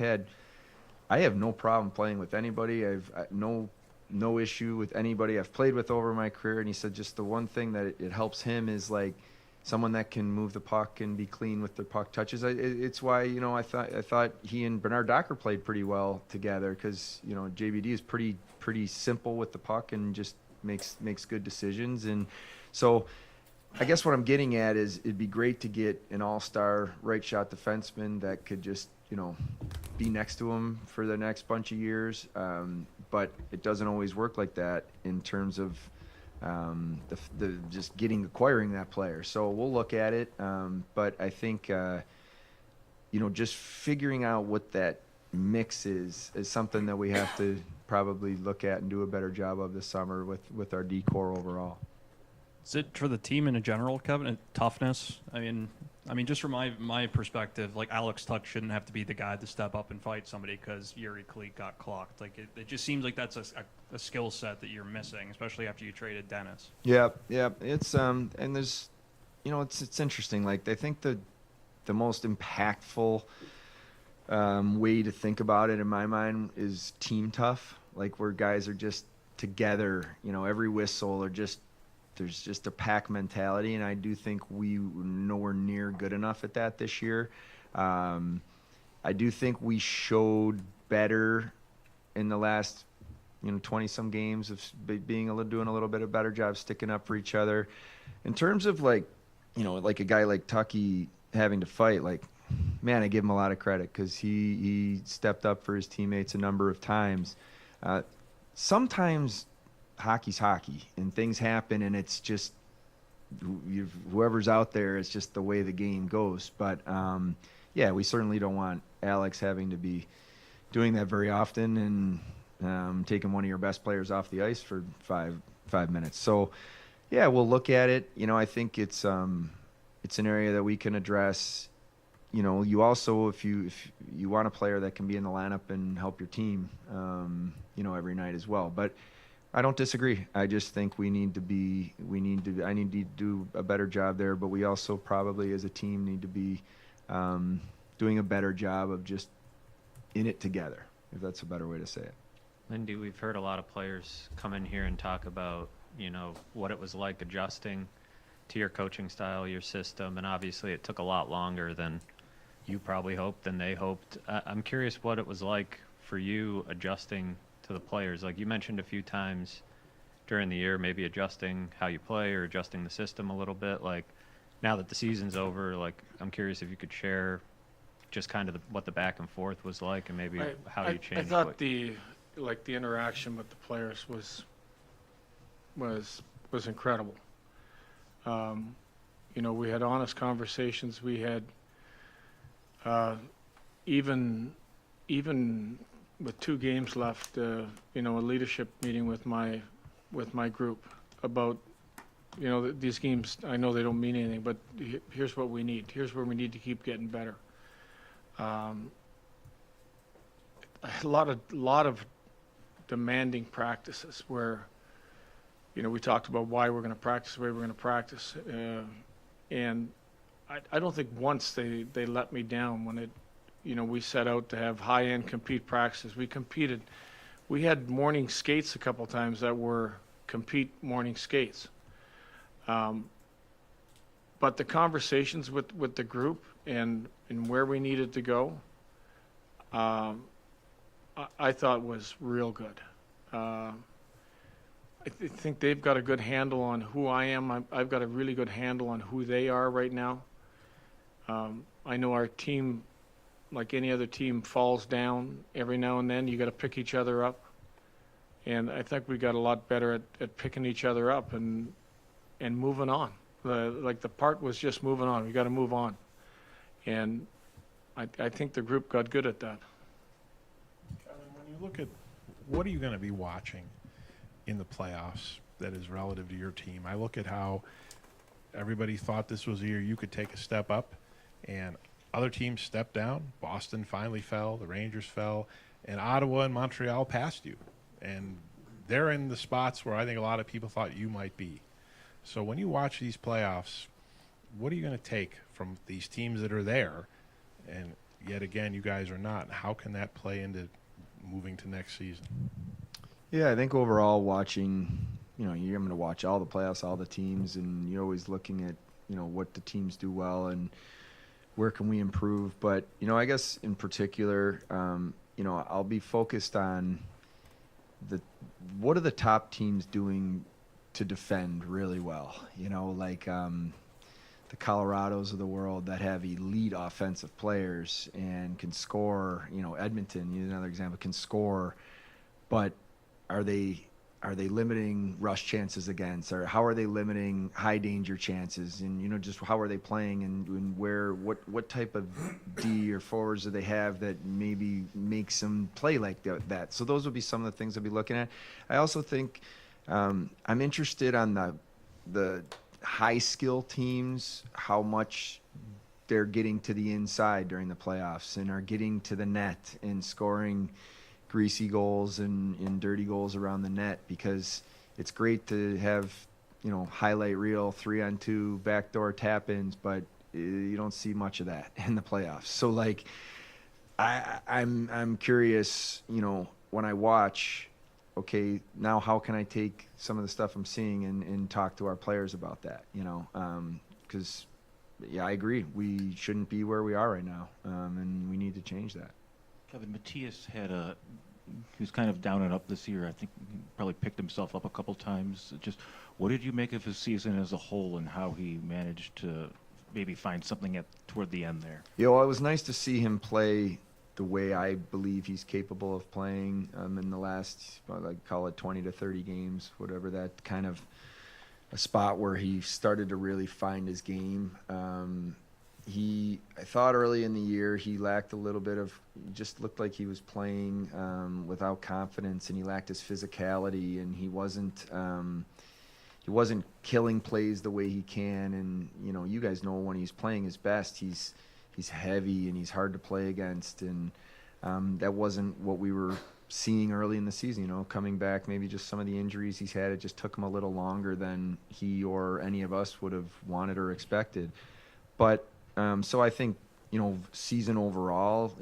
have no problem playing with anybody. I've no issue with anybody I've played with over my career." And he said just the one thing that it helps him is like someone that can move the puck and be clean with their puck touches. It's why, you know, I thought he and Bernard Docker played pretty well together, because, you know, JBD is pretty simple with the puck and just makes good decisions. And so I guess what I'm getting at is it'd be great to get an all-star right shot defenseman that could just, you know, be next to him for the next bunch of years. But it doesn't always work like that in terms of the just acquiring that player. So we'll look at it. But I think, you know, just figuring out what that mix is something that we have to probably look at and do a better job of this summer with our D-core overall. Is it for the team in general, Kevin, toughness? I mean, just from my perspective, like Alex Tuck shouldn't have to be the guy to step up and fight somebody because Yuri Kleek got clocked. Like it just seems like that's a skill set that you're missing, especially after you traded Dennis. Yeah. It's and there's, you know, it's interesting. Like I think the most impactful way to think about it in my mind is team tough. Like where guys are just together, you know, every whistle, or just there's just a pack mentality, and I do think we were nowhere near good enough at that this year. I do think we showed better in the last 20 some games of doing a little bit of better job sticking up for each other. In terms of like a guy like Tucky having to fight, like, man, I give him a lot of credit because he stepped up for his teammates a number of times. Sometimes hockey's hockey and things happen, and it's just whoever's out there, it's just the way the game goes. But yeah, we certainly don't want Alex having to be doing that very often and taking one of your best players off the ice for five minutes. So yeah, we'll look at it. I think it's an area that we can address. You also, if you want a player that can be in the lineup and help your team, every night as well. But I don't disagree. I just think I need to do a better job there. But we also probably as a team need to be doing a better job of just in it together, if that's a better way to say it. Lindy, we've heard a lot of players come in here and talk about, what it was like adjusting to your coaching style, your system, and obviously it took a lot longer than you probably hoped, than they hoped. I'm curious what it was like for you adjusting to the players. Like you mentioned a few times during the year, maybe adjusting how you play or adjusting the system a little bit. Like now that the season's over, like I'm curious if you could share just kind of what the back and forth was like, and maybe how you changed. I thought the interaction with the players was incredible. We had honest conversations. We had even with 2 games left, a leadership meeting with my group about these games. I know they don't mean anything, but here's what we need. Here's where we need to keep getting better. A lot of demanding practices where we talked about why we're going to practice the way we're going to practice, and I don't think once they let me down when we set out to have high-end compete practices. We competed. We had morning skates a couple times that were compete morning skates. But the conversations with the group and where we needed to go, I thought was real good. I think they've got a good handle on who I am. I've got a really good handle on who they are right now. I know our team, like any other team, falls down every now and then. You got to pick each other up, and I think we got a lot better at picking each other up and moving on. The part was just moving on. We got to move on, and I think the group got good at that. Kevin, when you look at what are you going to be watching in the playoffs that is relative to your team? I look at how everybody thought this was a year you could take a step up, and other teams stepped down. Boston finally fell, the Rangers fell, and Ottawa and Montreal passed you. And they're in the spots where I think a lot of people thought you might be. So when you watch these playoffs, what are you going to take from these teams that are there, and yet again you guys are not? How can that play into moving to next season? Yeah, I think overall watching, you're going to watch all the playoffs, all the teams, and you're always looking at, what the teams do well and where can we improve. But, I guess in particular, I'll be focused on what are the top teams doing to defend really well, like the Colorados of the world that have elite offensive players and can score, Edmonton, another example, can score, but are they limiting rush chances against, or how are they limiting high danger chances, and just how are they playing, and what type of D or forwards do they have that maybe makes them play like that? So those would be some of the things I'll be looking at. I also think I'm interested on the high skill teams, how much they're getting to the inside during the playoffs and are getting to the net and scoring greasy goals and dirty goals around the net, because it's great to have, highlight reel 3-on-2 backdoor tap-ins, but you don't see much of that in the playoffs. So I'm curious, when I watch, okay, now how can I take some of the stuff I'm seeing and talk to our players about that, you know? Because, yeah, I agree. We shouldn't be where we are right now, and we need to change that. Kevin, Matthias he was kind of down and up this year. I think he probably picked himself up a couple times. Just what did you make of his season as a whole and how he managed to maybe find something toward the end there? Yeah, well, it was nice to see him play the way I believe he's capable of playing in the last, I'd call it 20 to 30 games, whatever, that kind of a spot where he started to really find his game. I thought early in the year he lacked a little bit of, he just looked like he was playing without confidence, and he lacked his physicality, and he wasn't killing plays the way he can. And, you know, you guys know when he's playing his best, he's heavy and he's hard to play against. And that wasn't what we were seeing early in the season, you know, coming back, maybe just some of the injuries he's had. It just took him a little longer than he or any of us would have wanted or expected. But so I think, you know, season overall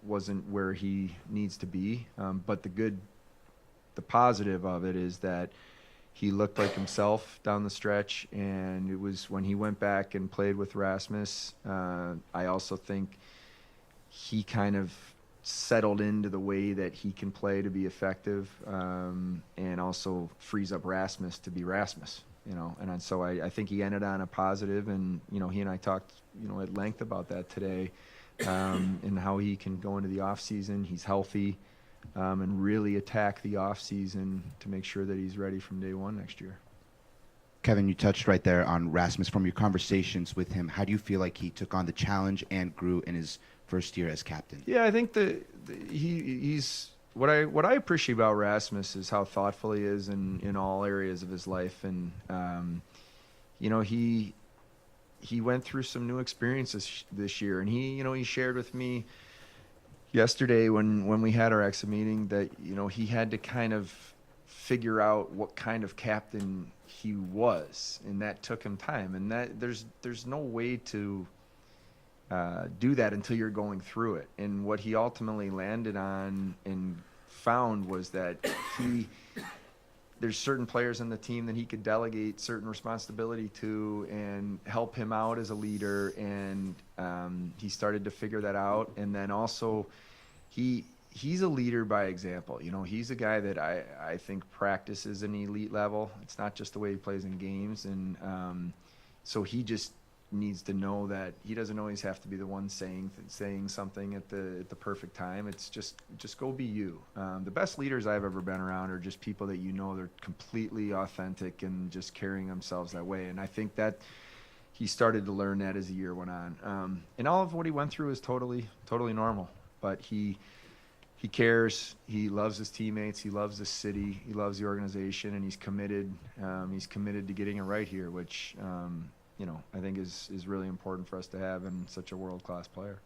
wasn't where he needs to be. But the positive of it is that he looked like himself down the stretch, and it was when he went back and played with Rasmus. I also think he kind of settled into the way that he can play to be effective, and also frees up Rasmus to be Rasmus. You know, and so I think he ended on a positive, and, you know, he and I talked, you know, at length about that today, and how he can go into the off season. He's healthy, and really attack the off season to make sure that he's ready from day one next year. Kevin, you touched right there on Rasmus. From your conversations with him, how do you feel like he took on the challenge and grew in his first year as captain? Yeah, I think he's what I appreciate about Rasmus is how thoughtful he is in all areas of his life. And you know, he went through some new experiences this year, and he shared with me yesterday when we had our exit meeting that, you know, he had to kind of figure out what kind of captain he was, and that took him time. And that there's no way to do that until you're going through it. And what he ultimately landed on and found was that there's certain players on the team that he could delegate certain responsibility to and help him out as a leader. And he started to figure that out. And then also he's a leader by example. You know, he's a guy that I think practices an elite level. It's not just the way he plays in games. And so he just needs to know that he doesn't always have to be the one saying something at the perfect time. It's just go be you. The best leaders I've ever been around are just people that, you know, they're completely authentic and just carrying themselves that way. And I think that he started to learn that as the year went on. And all of what he went through is totally normal. But he cares. He loves his teammates. He loves the city. He loves the organization, and he's committed. He's committed to getting it right here, which you know, I think is really important for us to have in such a world-class player.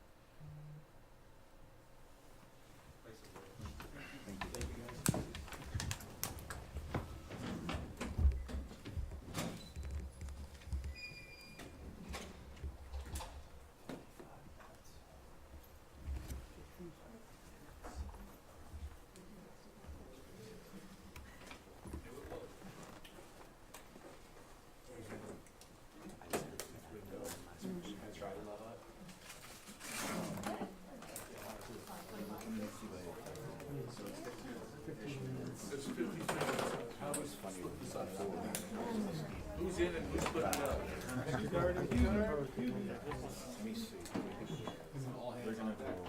Who's in and who's putting it up?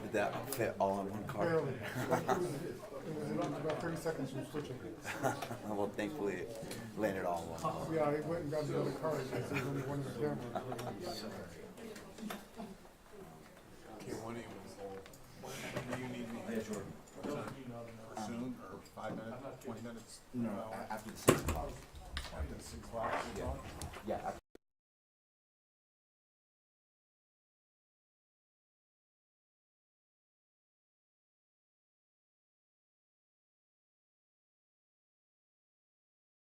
Did that fit all on one card? Barely. It was about 30 seconds from switching. Well, thankfully it landed all on one. Yeah, he went and got the other card. There's only one in the camera. Okay, one of you was when do you need me? Soon, or 5 minutes, 20 minutes? No, after the 6 o'clock. After the 6 o'clock? Yeah.